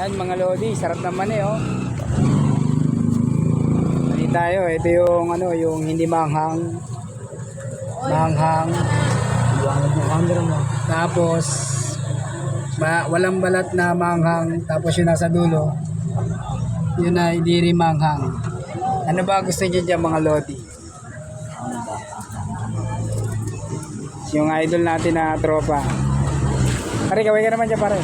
Yan mga lodi, sarap naman eh oh. Hindi tayo, ito yung ano, yung hindi manghang. Manghang. Tapos walang balat na manghang, tapos yung nasa dulo, yun na hindi rin manghang. Ano ba gusto niyo dyan mga lodi? Yung idol natin na tropa. Pare, kaway ka naman dyan pare.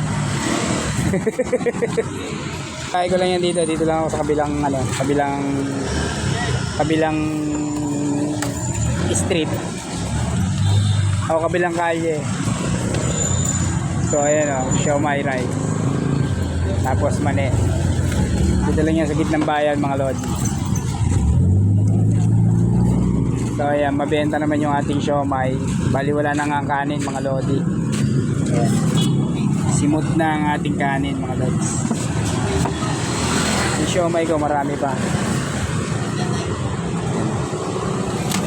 Kaya ko lang yan dito. Dito lang ako sa kabilang ano, kabilang street. Ako kabilang kalye. So ayan o, siomai rice. Tapos mani. Dito lang yan sa gitnang bayan mga lodi. So ayan, mabenta naman yung ating siomai. Bali wala nang ang kanin mga lodi. Ayan. Simot na ang ating kanin mga lodi. Yung siomai ko marami pa.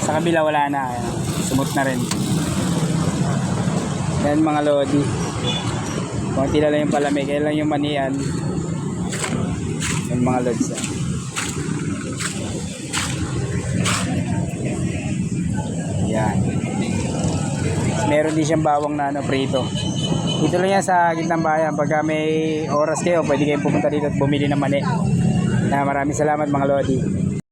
Sa kabila wala na. Ayan. Simot na rin. Yan mga lodi. Kunti na lang yung palamig. Kaya lang yung manian. Yan mga lods. Yan. Meron din siyang bawang na ano, prito. Dito lang yan sa gitnang bayan. Pagka may oras kayo, pwede kayong pumunta dito at bumili ng mani. Maraming salamat mga lodi.